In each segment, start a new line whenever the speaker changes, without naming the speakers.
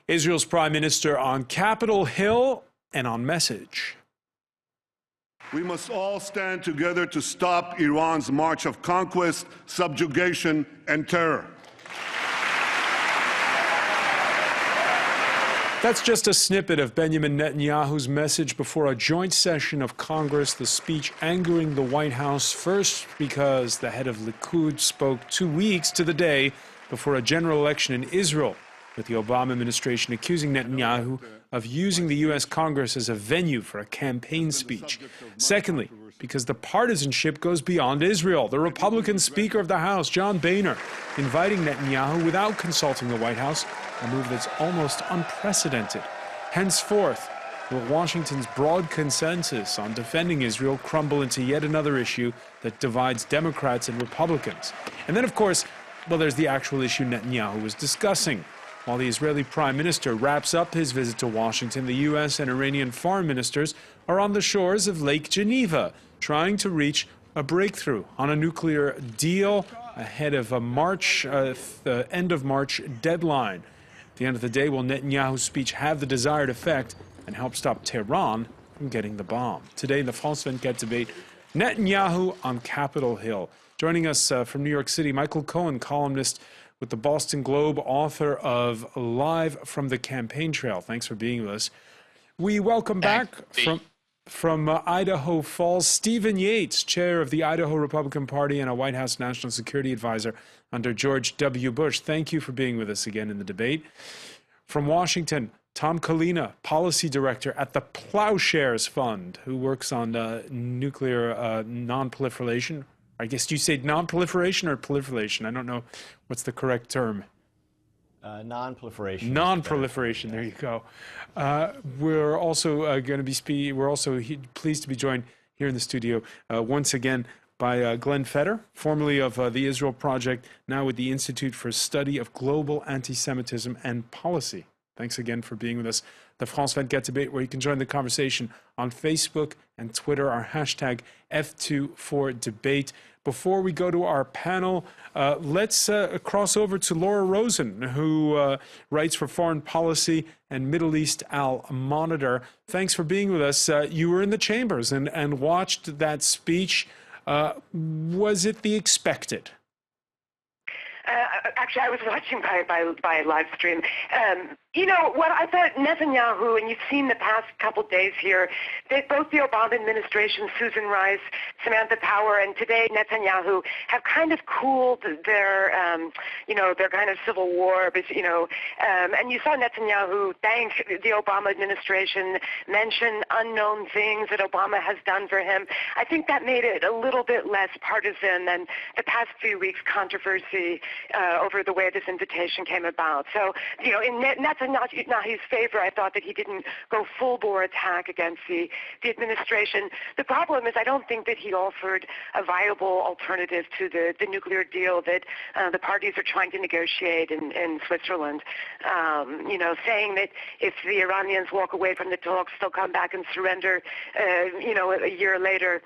Israel's Prime Minister on Capitol Hill and on Message.
We must all stand together to stop Iran's march of conquest, subjugation, and terror.
That's just a snippet of Benjamin Netanyahu's message before a joint session of Congress, the speech angering the White House, first because the head of Likud spoke 2 weeks to the day before a general election in Israel, with the Obama administration accusing Netanyahu of using the U.S. Congress as a venue for a campaign speech. Secondly, because the partisanship goes beyond Israel. The Republican Speaker of the House, John Boehner, inviting Netanyahu without consulting the White House, a move that's almost unprecedented. Henceforth, will Washington's broad consensus on defending Israel crumble into yet another issue that divides Democrats and Republicans? And then, of course, well, there's the actual issue Netanyahu was discussing. While the Israeli Prime Minister wraps up his visit to Washington, the US and Iranian foreign ministers are on the shores of Lake Geneva, trying to reach a breakthrough on a nuclear deal ahead of a the end of March deadline. At the end of the day, will Netanyahu's speech have the desired effect and help stop Tehran from getting the bomb? Today in the France 24 debate, Netanyahu on Capitol Hill. Joining us from New York City, Michael Cohen, columnist with the Boston Globe, author of Live from the Campaign Trail. Thanks for being with us. We welcome back from Idaho Falls, Stephen Yates, chair of the Idaho Republican Party and a White House National Security Advisor under George W. Bush. Thank you for being with us again in the debate. From Washington, Tom Kalina, policy director at the Plowshares Fund, who works on nuclear non-proliferation. I guess you say non-proliferation or proliferation? I don't know what's the correct term.
Non-proliferation.
Non-proliferation. There you go. We're also going to be pleased to be joined here in the studio once again by Glenn Feder, formerly of the Israel Project, now with the Institute for Study of Global Anti-Semitism and Policy. Thanks again for being with us. The France 24 debate, where you can join the conversation on Facebook and Twitter, our hashtag F24debate. Before we go to our panel, let's cross over to Laura Rosen, who writes for Foreign Policy and Middle East Al Monitor. Thanks for being with us. You were in the chambers and watched that speech. Was it the expected?
Actually, I was watching by live stream. You know, what I thought Netanyahu, and you've seen the past couple days here, both the Obama administration, Susan Rice, Samantha Power, and today Netanyahu have kind of cooled their, their kind of civil war, and you saw Netanyahu thank the Obama administration, mention unknown things that Obama has done for him. I think that made it a little bit less partisan than the past few weeks' controversy over the way this invitation came about. So, you know, in Netanyahu's favor, I thought that he didn't go full-bore attack against the administration. The problem is I don't think that he offered a viable alternative to the nuclear deal that the parties are trying to negotiate in Switzerland. Saying that if the Iranians walk away from the talks, they'll come back and surrender, a year later,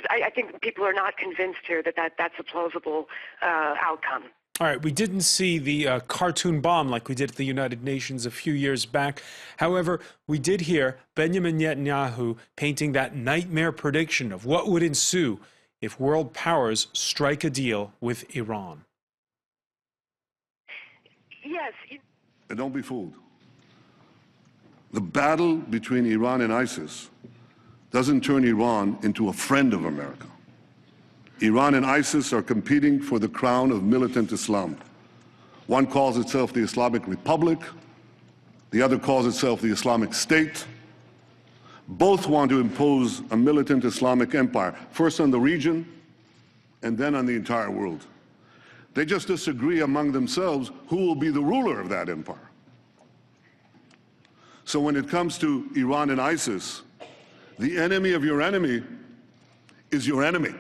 I think people are not convinced here that's a plausible outcome.
All right, we didn't see the cartoon bomb like we did at the United Nations a few years back. However, we did hear Benjamin Netanyahu painting that nightmare prediction of what would ensue if world powers strike a deal with Iran.
Yes.
And don't be fooled. The battle between Iran and ISIS doesn't turn Iran into a friend of America. Iran and ISIS are competing for the crown of militant Islam. One calls itself the Islamic Republic, the other calls itself the Islamic State. Both want to impose a militant Islamic empire, first on the region and then on the entire world. They just disagree among themselves who will be the ruler of that empire. So when it comes to Iran and ISIS, the enemy of your enemy is your enemy.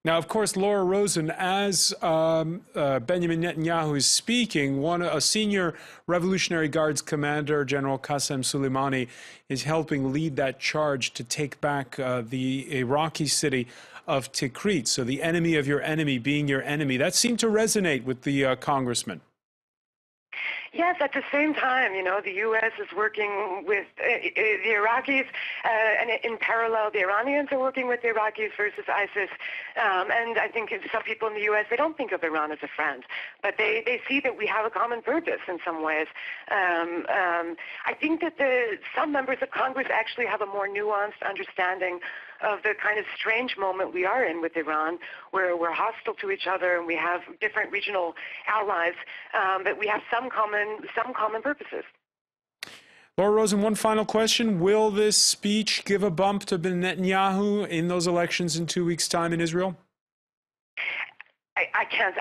Now, of course, Laura Rosen, as Benjamin Netanyahu is speaking, a senior Revolutionary Guards commander, General Qasem Soleimani, is helping lead that charge to take back the Iraqi city of Tikrit. So the enemy of your enemy being your enemy. That seemed to resonate with the congressman.
Yes, at the same time, the U.S. is working with the Iraqis, and in parallel, the Iranians are working with the Iraqis versus ISIS. And I think some people in the U.S., they don't think of Iran as a friend, but they see that we have a common purpose in some ways. I think that some members of Congress actually have a more nuanced understanding of the kind of strange moment we are in with Iran, where we're hostile to each other and we have different regional allies, but we have some common purposes.
Laura Rosen, one final question. Will this speech give a bump to Netanyahu in those elections in 2 weeks' time in Israel?
I can't.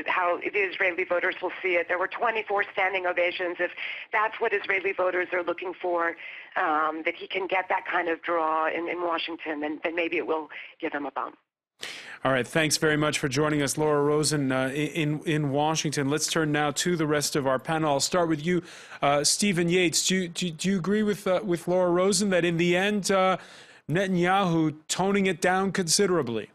How the Israeli voters will see it. There were 24 standing ovations. If that's what Israeli voters are looking for, that he can get that kind of draw in Washington, then maybe it will give him a bump.
All right. Thanks very much for joining us, Laura Rosen, in Washington. Let's turn now to the rest of our panel. I'll start with you, Stephen Yates. Do you agree with Laura Rosen that in the end, Netanyahu toning it down considerably?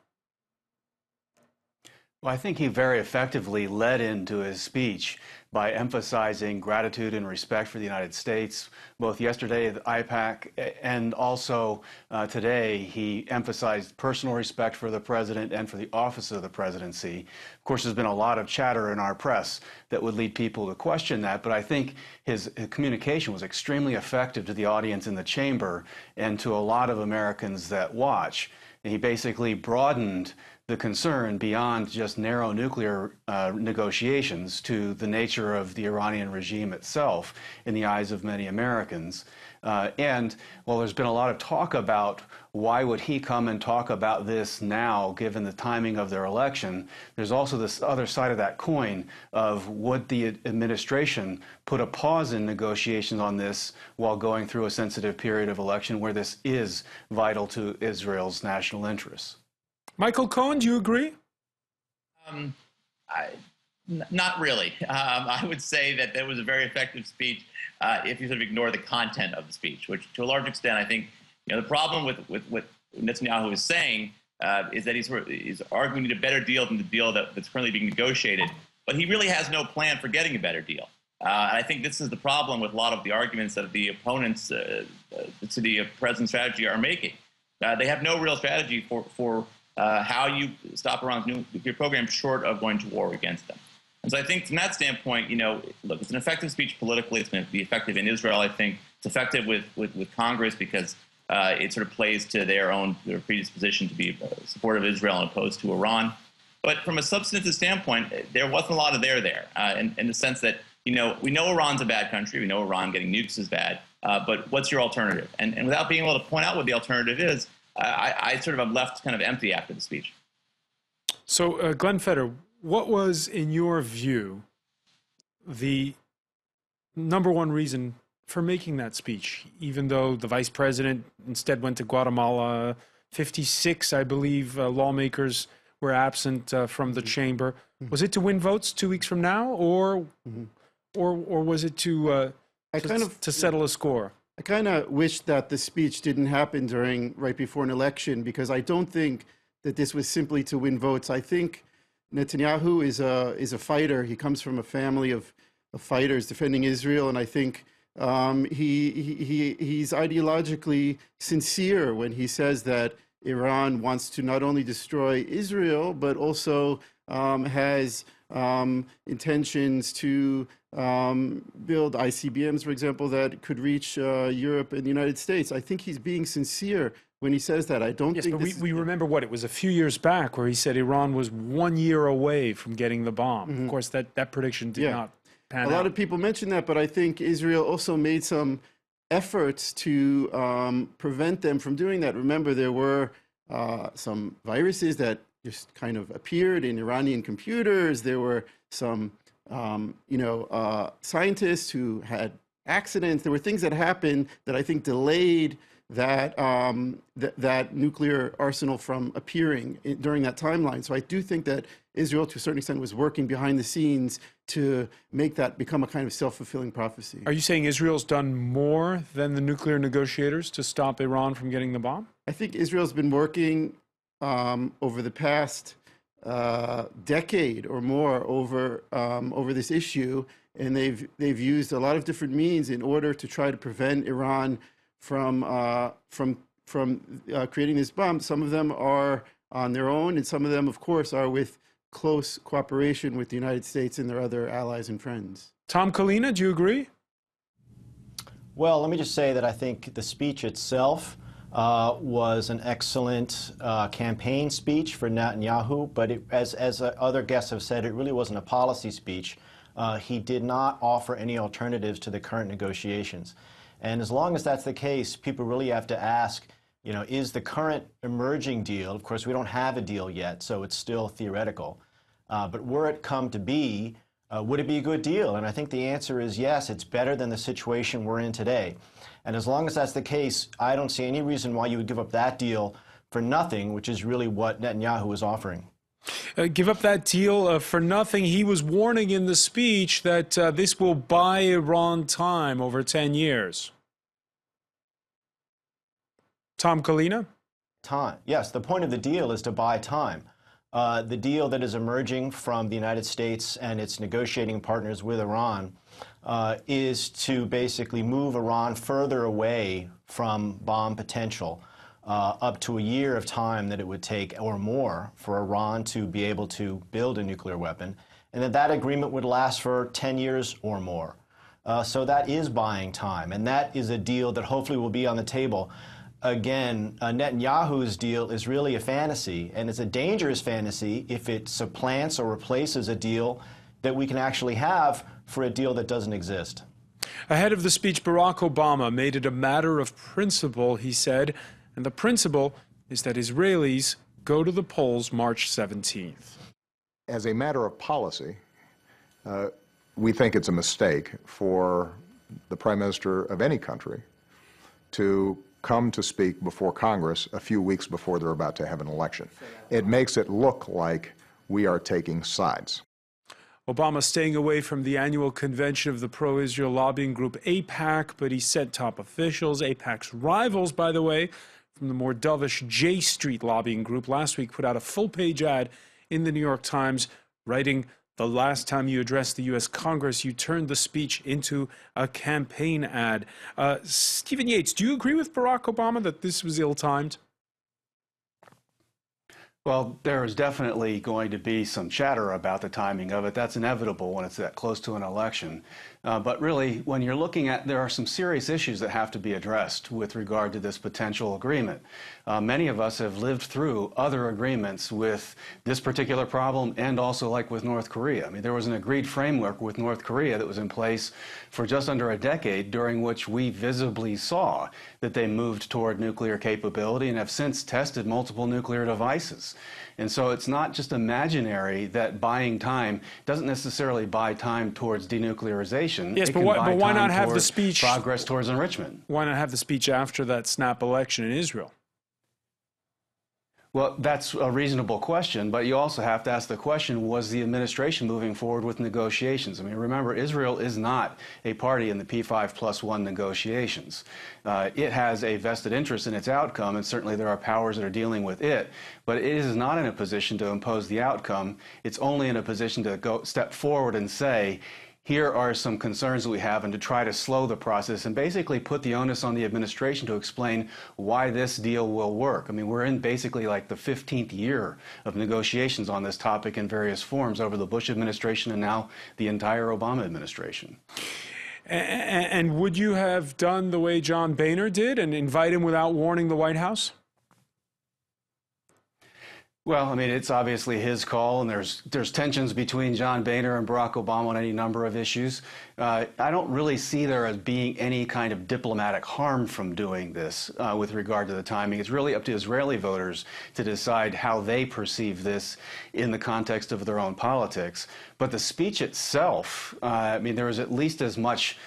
Well, I think he very effectively led into his speech by emphasizing gratitude and respect for the United States. Both yesterday at the IPAC and also today, he emphasized personal respect for the president and for the office of the presidency. Of course, there's been a lot of chatter in our press that would lead people to question that, but I think his communication was extremely effective to the audience in the chamber and to a lot of Americans that watch. And he basically broadened the concern beyond just narrow nuclear negotiations to the nature of the Iranian regime itself in the eyes of many Americans. And while there's been a lot of talk about why would he come and talk about this now, given the timing of their election, there's also this other side of that coin of would the administration put a pause in negotiations on this while going through a sensitive period of election where this is vital to Israel's national interests.
Michael Cohen, do you agree?
Not really. I would say that was a very effective speech if you sort of ignore the content of the speech, which to a large extent, I think, the problem with what Netanyahu is saying is that he's arguing we need a better deal than the deal that's currently being negotiated, but he really has no plan for getting a better deal. And I think this is the problem with a lot of the arguments that the opponents to the president's strategy are making. They have no real strategy for how you stop Iran's nuclear program short of going to war against them. And so I think from that standpoint, look, it's an effective speech politically. It's going to be effective in Israel, I think. It's effective with Congress because it sort of plays to their predisposition to be supportive of Israel and opposed to Iran. But from a substantive standpoint, there wasn't a lot of there, in the sense that, we know Iran's a bad country. We know Iran getting nukes is bad. But what's your alternative? And without being able to point out what the alternative is, I sort of am left kind of empty after the speech.
So, Glenn Feder, what was, in your view, the number one reason for making that speech, even though the vice president instead went to Guatemala? 56, I believe, lawmakers were absent from the chamber. Was it to win votes 2 weeks from now, or was it to settle a score?
I kind of wish that the speech didn't happen right before an election, because I don't think that this was simply to win votes. I think Netanyahu is a fighter. He comes from a family of fighters defending Israel, and I think he's ideologically sincere when he says that Iran wants to not only destroy Israel, but also has intentions to build ICBMs, for example, that could reach Europe and the United States. I think he's being sincere when he says that. I don't think
but we remember it was a few years back where he said Iran was 1 year away from getting the bomb. Of course, that prediction did not pan out.
A lot of people mention that, but I think Israel also made some efforts to prevent them from doing that. Remember, there were some viruses that just kind of appeared in Iranian computers. There were some scientists who had accidents. There were things that happened that I think delayed that that nuclear arsenal from appearing during that timeline. So I do think that Israel, to a certain extent, was working behind the scenes to make that become a kind of self-fulfilling prophecy.
Are you saying Israel's done more than the nuclear negotiators to stop Iran from getting the bomb?
I think Israel's been working over the past decade or more over this issue, and they've used a lot of different means in order to try to prevent Iran from creating this bomb. Some of them are on their own, and some of them, of course, are with close cooperation with the United States and their other allies and friends.
Tom Kalina, do you agree?
Well, let me just say that I think the speech itself was an excellent campaign speech for Netanyahu, but as other guests have said, it really wasn't a policy speech. He did not offer any alternatives to the current negotiations. And as long as that's the case, people really have to ask, is the current emerging deal, of course, we don't have a deal yet, so it's still theoretical, but were it come to be, would it be a good deal? And I think the answer is yes, it's better than the situation we're in today. And as long as that's the case, I don't see any reason why you would give up that deal for nothing, which is really what Netanyahu is offering.
Give up that deal for nothing. He was warning in the speech that this will buy Iran time over 10 years. Tom Kalina?
Time. Yes, the point of the deal is to buy time. The deal that is emerging from the United States and its negotiating partners with Iran is to basically move Iran further away from bomb potential, up to a year of time that it would take or more for Iran to be able to build a nuclear weapon, and that agreement would last for 10 years or more. So that is buying time, and that is a deal that hopefully will be on the table. Again, Netanyahu's deal is really a fantasy, and it's a dangerous fantasy if it supplants or replaces a deal that we can actually have for a deal that doesn't exist.
Ahead of the speech, Barack Obama made it a matter of principle, he said, and the principle is that Israelis go to the polls March 17th.
As a matter of policy, we think it's a mistake for the Prime Minister of any country to come to speak before Congress a few weeks before they're about to have an election. It makes it look like we are taking sides.
Obama staying away from the annual convention of the pro-Israel lobbying group AIPAC, but he sent top officials, AIPAC's rivals, by the way, from the more dovish J Street lobbying group, last week put out a full-page ad in the New York Times, writing, "The last time you addressed the U.S. Congress, you turned the speech into a campaign ad." Stephen Yates, do you agree with Barack Obama that this was ill-timed?
Well, there is definitely going to be some chatter about the timing of it. That's inevitable when it's that close to an election. But really, when you're looking at, there are some serious issues that have to be addressed with regard to this potential agreement. Many of us have lived through other agreements with this particular problem and also like with North Korea. I mean, there was an agreed framework with North Korea that was in place for just under a decade, during which we visibly saw that they moved toward nuclear capability and have since tested multiple nuclear devices. And so it's not just imaginary that buying time doesn't necessarily buy time towards denuclearization.
Yes, but why not have the speech?
Progress towards enrichment.
Why not have the speech after that snap election in Israel?
Well, that's a reasonable question, but you also have to ask the question, was the administration moving forward with negotiations? I mean, remember, Israel is not a party in the P5+1 negotiations. It has a vested interest in its outcome, and certainly there are powers that are dealing with it, but it is not in a position to impose the outcome. It's only in a position to step forward and say, here are some concerns that we have, and to try to slow the process and basically put the onus on the administration to explain why this deal will work. I mean, we're in basically like the 15th year of negotiations on this topic in various forms over the Bush administration and now the entire Obama administration.
And would you have done the way John Boehner did and invite him without warning the White House?
Well, I mean, it's obviously his call, and there's tensions between John Boehner and Barack Obama on any number of issues. I don't really see there as being any kind of diplomatic harm from doing this with regard to the timing. It's really up to Israeli voters to decide how they perceive this in the context of their own politics. But the speech itself, I mean, there was at least as much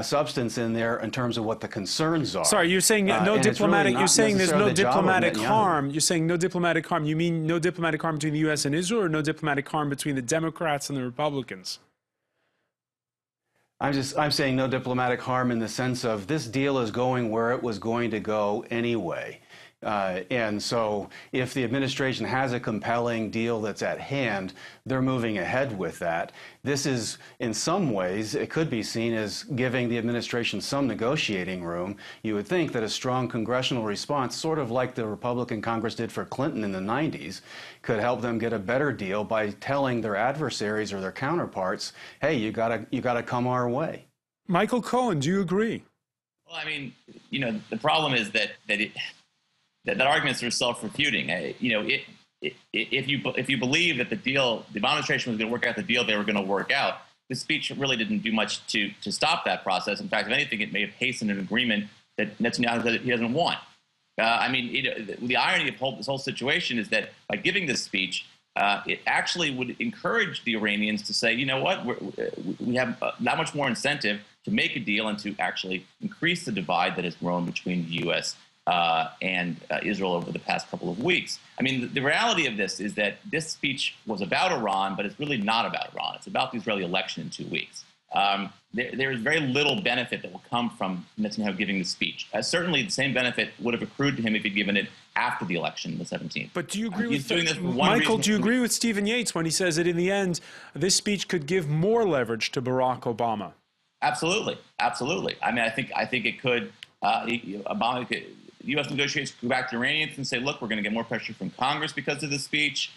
substance in there in terms of what the concerns are.
Sorry, you're saying no diplomatic.
Really
you're saying there's no diplomatic harm.
Netanyahu.
You're saying no diplomatic harm. You mean no diplomatic harm between the U.S. and Israel, or no diplomatic harm between the Democrats and the Republicans?
I'm saying no diplomatic harm in the sense of this deal is going where it was going to go anyway. And so if the administration has a compelling deal that's at hand, they're moving ahead with that. This is, in some ways, it could be seen as giving the administration some negotiating room. You would think that a strong congressional response, sort of like the Republican Congress did for Clinton in the 90s, could help them get a better deal by telling their adversaries or their counterparts, hey, you gotta come our way.
Michael Cohen, do you agree?
Well, I mean, you know, the problem is that that arguments are self-refuting. You know, if you believe that the administration was going to work out the deal they were going to work out, the speech really didn't do much to stop that process. In fact, if anything, it may have hastened an agreement that Netanyahu said he doesn't want. I mean, the irony of this whole situation is that by giving this speech, it actually would encourage the Iranians to say, you know what, we have not much more incentive to make a deal and to actually increase the divide that has grown between the U.S. And Israel over the past couple of weeks. I mean, the reality of this is that this speech was about Iran, but it's really not about Iran. It's about the Israeli election in 2 weeks. There is very little benefit that will come from Netanyahu giving the speech. Certainly, the same benefit would have accrued to him if he'd given it after the election, the 17th.
But do you agree with Michael? Do you agree with Stephen Yates when he says that in the end, this speech could give more leverage to Barack Obama?
Absolutely, absolutely. I mean, I think it could. Obama could. U.S. negotiators could go back to Iranians and say, look, we're going to get more pressure from Congress because of this speech.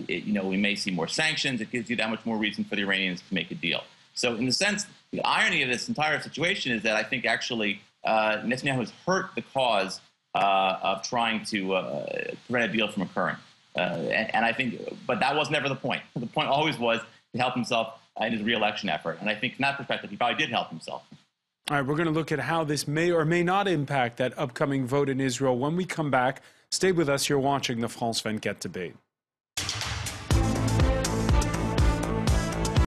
You know, we may see more sanctions. It gives you that much more reason for the Iranians to make a deal. So in the sense, the irony of this entire situation is that I think actually Netanyahu has hurt the cause of trying to prevent a deal from occurring. And I think, but that was never the point. The point always was to help himself in his re-election effort. And I think from that perspective, he probably did help himself.
All right, we're going to look at how this may or may not impact that upcoming vote in Israel when we come back. Stay with us. You're watching the France 24 debate.